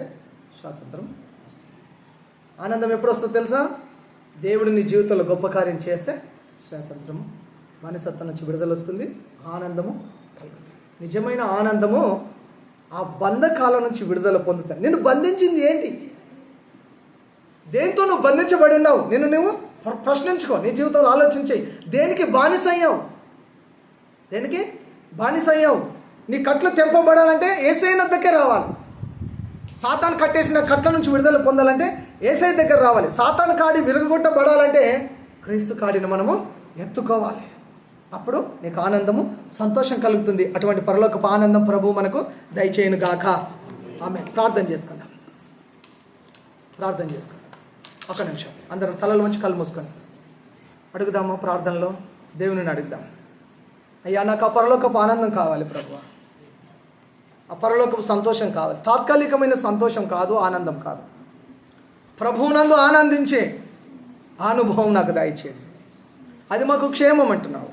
స్వాతంత్రం వస్తుంది. ఆనందం ఎప్పుడు వస్తుందో తెలుసా? దేవుడు నీ జీవితంలో గొప్ప కార్యం చేస్తే స్వాతంత్రము, బానిసత్వం నుంచి విడుదల వస్తుంది, ఆనందము కలుగుతుంది. నిజమైన ఆనందము ఆ బంధకాల నుంచి విడుదల పొందుతాను. నిన్ను బంధించింది ఏంటి? దేంతో నువ్వు బంధించబడి ఉన్నావు? నువ్వు ప్రశ్నించుకో, నీ జీవితంలో ఆలోచించేయి. దేనికి బానిసయ్యావు? దేనికి బానిసయ్యావు? నీ కట్లు తెంపబడాలంటే యేసయ్య దగ్గర రావాలి. సాతాను కట్టేసిన కట్ల నుంచి విడుదల పొందాలంటే యేసయ్య దగ్గర రావాలి. సాతాను కాడి విరగొట్టబడాలంటే క్రీస్తు కాడిని మనము ఎత్తుకోవాలి. అప్పుడు నీకు ఆనందము, సంతోషం కలుగుతుంది. అటువంటి పరలోకపు ఆనందం ప్రభువు మనకు దయచేయును గాక. ఆమేన్. ప్రార్థన చేసుకుందాం. ఒక నిమిషం అందరం తలల వంచి కళ్ళు మూసుకొని అడుగుదామా? ప్రార్థనలో దేవుని అడుగుదాం. అయ్యా, నాకు ఆ పరలోకపు ఆనందం కావాలి ప్రభువా, ఆ పరలోకపు సంతోషం కావాలి. తాత్కాలికమైన సంతోషం కాదు, ఆనందం కాదు. ప్రభువునందు ఆనందించే అనుభవం నాకు దయచేయండి. అది మాకు క్షేమం అంటున్నావు.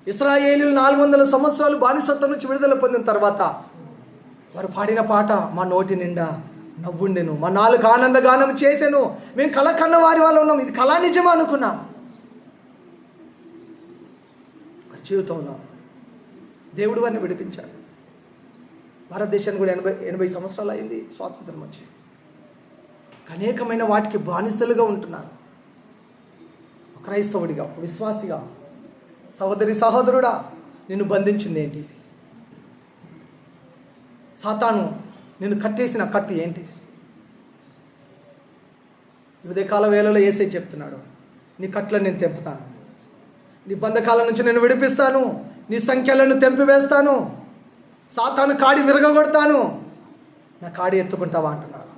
ఇశ్రాయేలీయులు 400 సంవత్సరాలు బానిసత్వం నుంచి విడుదల పొందిన తర్వాత వారు పాడిన పాట మా నోటి నిండా నవ్వుండెను, మా నాలుగు ఆనందగానం చేసెను. మేము కళ కన్న వారి వాళ్ళు ఉన్నాం, ఇది కళా నిజమా అనుకున్నాం. జీవితంలో దేవుడు వారిని విడిపించాడు. భారతదేశానికి కూడా 80 సంవత్సరాలు అయింది స్వాతంత్రం వచ్చి. అనేకమైన వాటికి బానిసలుగా ఉంటున్నారు. ఒక క్రైస్తవుడిగా, ఒక విశ్వాసిగా, సహోదరి సహోదరుడా, నిన్ను బంధించింది ఏంటి? సాతాను నిన్ను కట్టేసిన కట్టు ఏంటి? ఉదయకాల వేళలో యేసయ్య చెప్తున్నాడు, నీ కట్లను నేను తెంపుతాను, నీ బంధకాల నుంచి నేను విడిపిస్తాను, నీ సంఖ్యలను తెంపివేస్తాను, సాతాను కాడి విరగొడతాను, నా కాడి ఎత్తుకుంటావా అంటున్నాడు.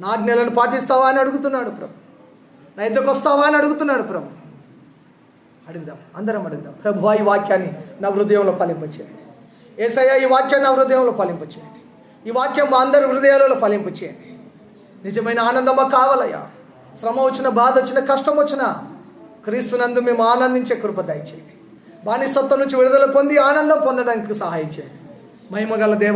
నా ఆజ్ఞలను పాటిస్తావా అని అడుగుతున్నాడు ప్రభు. నా ఎద్దుకు వస్తావా అని అడుగుతున్నాడు ప్రభు. అడుగుదాం, అందరం అడుగుదాం. ప్రభువా, ఈ వాక్యాన్ని నా హృదయంలో ఫలింపచేయండి. యేసయ్య, ఈ వాక్యాన్ని నా హృదయంలో ఫలింపచేయండి. ఈ వాక్యం మా అందరి హృదయాలలో ఫలింపచేయండి. నిజమైన ఆనందం మాకు కావాలయ్యా. శ్రమ వచ్చిన, బాధ వచ్చిన, కష్టం వచ్చిన క్రీస్తునందు మేము ఆనందించే కృప దయచేయండి. బానిసత్వం నుంచి విడుదల పొంది ఆనందం పొందడానికి సహాయం చేయండి. మహిమగల దేవ